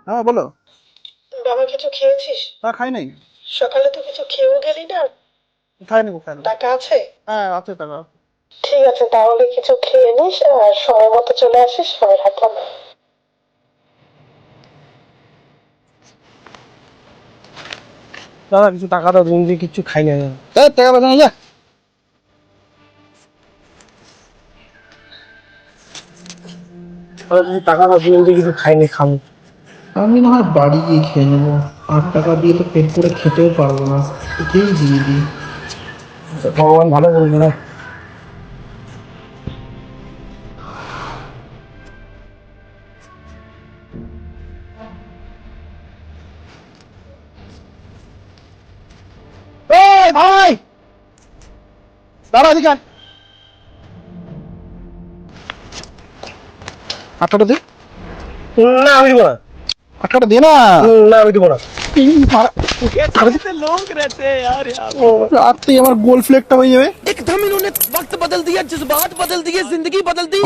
হ্যাঁ বলো। বাবা কিছু খেয়েছিস? তা খাই নাই। সকালে তো কিছু খেয়েও গেলি না। খাইনি গো, খাইনি। টাকা আছে? হ্যাঁ আছে টাকা। ঠিক আছে, তাহলে কিছু খেয়ে নিস আর সময় মতো চলে আসিস। আমি রাখলাম। দাদা কিছু টাকা দাও, তুমি দিয়ে কিচ্ছু খাই না। টাকা পাবো না যা। দাদা তুমি টাকা দাও, তুমি দিয়ে কিছু খাইনি, খাবো। আমি না হয় বাড়ি গিয়ে খেয়ে নেবো। 8 টাকা দিয়ে তো পেট করে খেতেও পারবো না, একেই দিয়ে দিই। ভগবান ভালো করবে না। এই ভাই, দাঁড়া এদিকে আয়। 8 টাকা দে। না আমি দিব না। 8 টাকা দে না। না আমি দিব না। রাত্রি আমার গোল ফ্লেকটা হয়ে যাবে। एकदम इन्होंने वक्त बदल दिया, जज्बात बदल दिए, जिंदगी बदल दी।